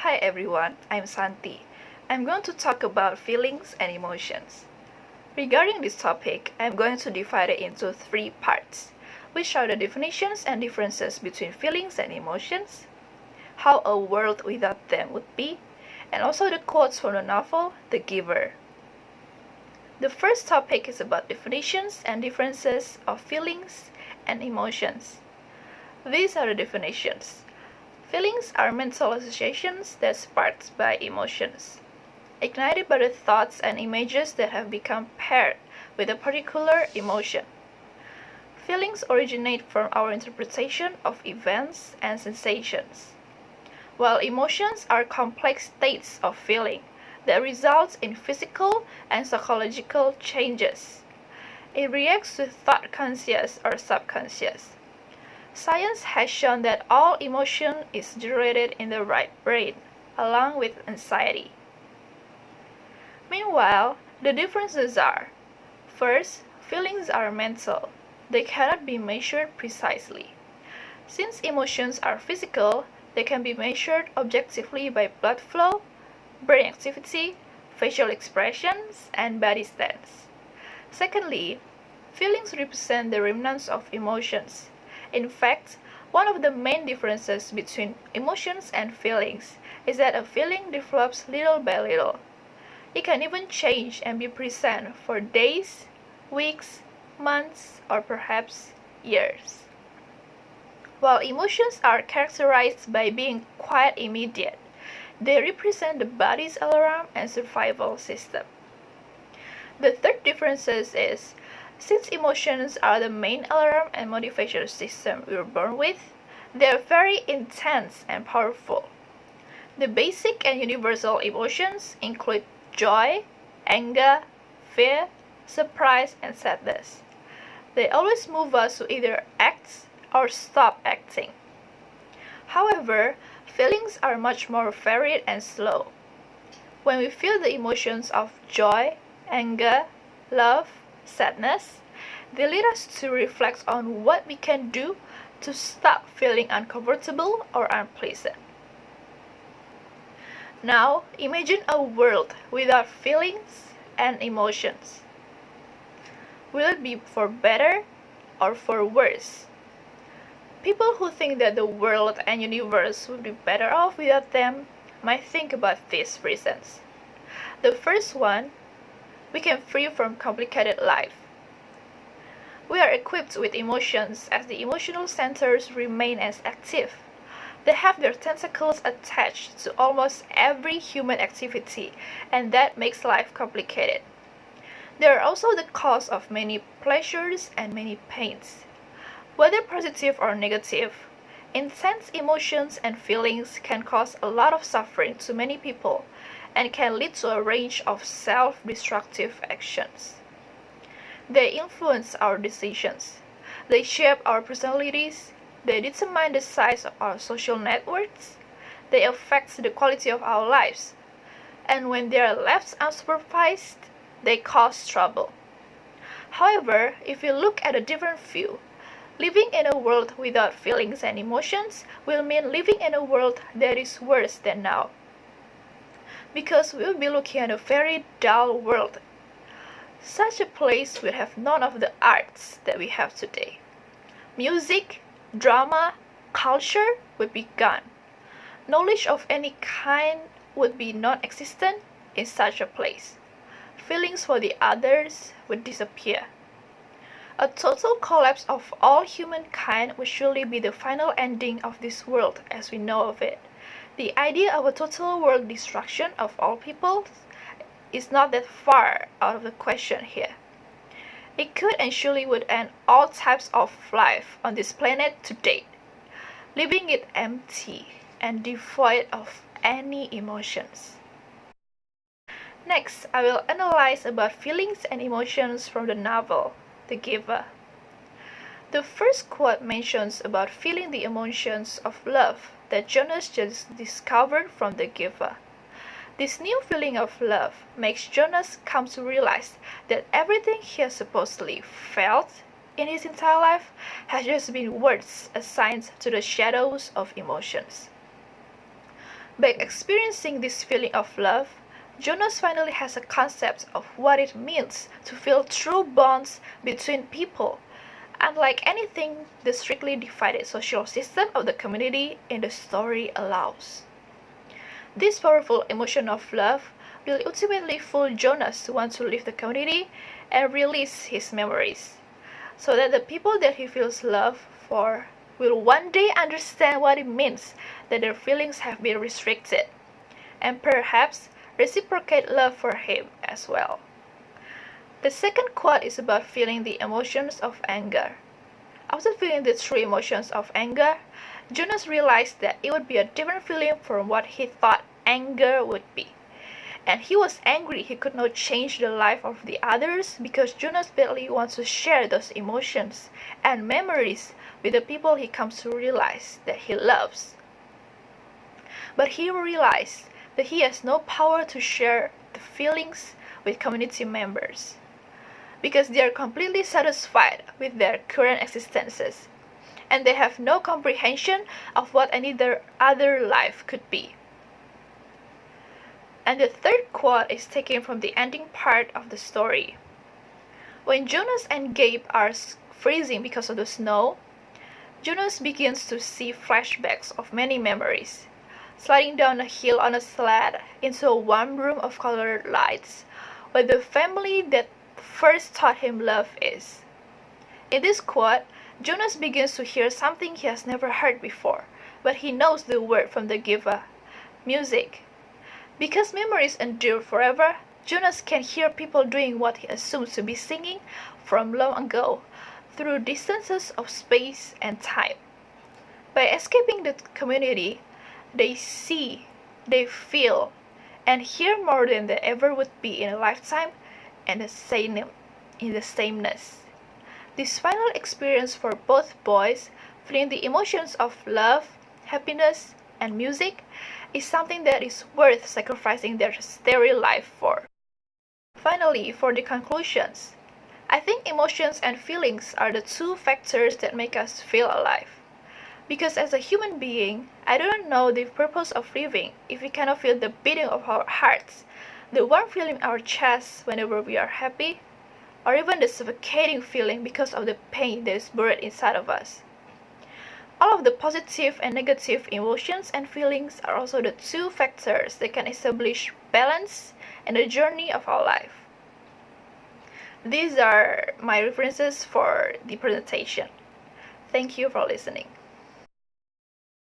Hi everyone, I'm Santi. I'm going to talk about feelings and emotions. Regarding this topic, I'm going to divide it into three parts, which are the definitions and differences between feelings and emotions, how a world without them would be, and also the quotes from the novel The Giver. The first topic is about definitions and differences of feelings and emotions. These are the definitions. Feelings are mental associations that sparked by emotions, ignited by the thoughts and images that have become paired with a particular emotion. Feelings originate from our interpretation of events and sensations, while emotions are complex states of feeling that result in physical and psychological changes. It reacts to thought conscious or subconscious. Science has shown that all emotion is generated in the right brain, along with anxiety. Meanwhile, the differences are: first, feelings are mental. They cannot be measured precisely. Since emotions are physical, they can be measured objectively by blood flow, brain activity, facial expressions, and body stance. Secondly, feelings represent the remnants of emotions. In fact, one of the main differences between emotions and feelings is that a feeling develops little by little. It can even change and be present for days, weeks, months, or perhaps years. While emotions are characterized by being quite immediate, they represent the body's alarm and survival system. The third difference is, since emotions are the main alarm and motivation system we were born with, they are very intense and powerful. The basic and universal emotions include joy, anger, fear, surprise, and sadness. They always move us to either act or stop acting. However, feelings are much more varied and slow. When we feel the emotions of joy, anger, love, sadness, they lead us to reflect on what we can do to stop feeling uncomfortable or unpleasant. Now, imagine a world without feelings and emotions. Will it be for better or for worse? People who think that the world and universe would be better off without them might think about these reasons. The first one, we can free from complicated life. We are equipped with emotions as the emotional centers remain as active. They have their tentacles attached to almost every human activity, and that makes life complicated. They are also the cause of many pleasures and many pains. Whether positive or negative, intense emotions and feelings can cause a lot of suffering to many people and can lead to a range of self-destructive actions. They influence our decisions. They shape our personalities. They determine the size of our social networks. They affect the quality of our lives. And when they are left unsupervised, they cause trouble. However, if you look at a different view, living in a world without feelings and emotions will mean living in a world that is worse than now. Because we will be looking at a very dull world. Such a place would have none of the arts that we have today. Music, drama, culture would be gone. Knowledge of any kind would be non-existent in such a place. Feelings for the others would disappear. A total collapse of all humankind would surely be the final ending of this world as we know of it. The idea of a total world destruction of all peoples is not that far out of the question here. It could and surely would end all types of life on this planet to date, leaving it empty and devoid of any emotions. Next, I will analyze about feelings and emotions from the novel The Giver. The first quote mentions about feeling the emotions of love that Jonas just discovered from The Giver. This new feeling of love makes Jonas come to realize that everything he has supposedly felt in his entire life has just been words assigned to the shadows of emotions. By experiencing this feeling of love, Jonas finally has a concept of what it means to feel true bonds between people, unlike anything the strictly divided social system of the community in the story allows. This powerful emotion of love will ultimately fool Jonas to want to leave the community and release his memories, so that the people that he feels love for will one day understand what it means that their feelings have been restricted, and perhaps reciprocate love for him as well. The second quote is about feeling the emotions of anger. After feeling the true emotions of anger, Jonas realized that it would be a different feeling from what he thought anger would be. And he was angry he could not change the life of the others because Jonas badly wants to share those emotions and memories with the people he comes to realize that he loves. But he realized that he has no power to share the feelings with community members, because they are completely satisfied with their current existences, and they have no comprehension of what any other life could be. And the third quote is taken from the ending part of the story. When Jonas and Gabe are freezing because of the snow, Jonas begins to see flashbacks of many memories, sliding down a hill on a sled into a warm room of colored lights, where the family that first taught him love is. In this quote, Jonas begins to hear something he has never heard before, but he knows the word from the giver: music. Because memories endure forever, Jonas can hear people doing what he assumes to be singing from long ago, through distances of space and time. By escaping the community, they see, they feel, and hear more than they ever would be in a lifetime, and in the sameness. This final experience for both boys, feeling the emotions of love, happiness, and music, is something that is worth sacrificing their sterile life for. Finally, for the conclusions, I think emotions and feelings are the two factors that make us feel alive. Because as a human being, I do not know the purpose of living if we cannot feel the beating of our hearts, the warm feeling in our chests whenever we are happy, or even the suffocating feeling because of the pain that is buried inside of us. All of the positive and negative emotions and feelings are also the two factors that can establish balance in the journey of our life. These are my references for the presentation. Thank you for listening.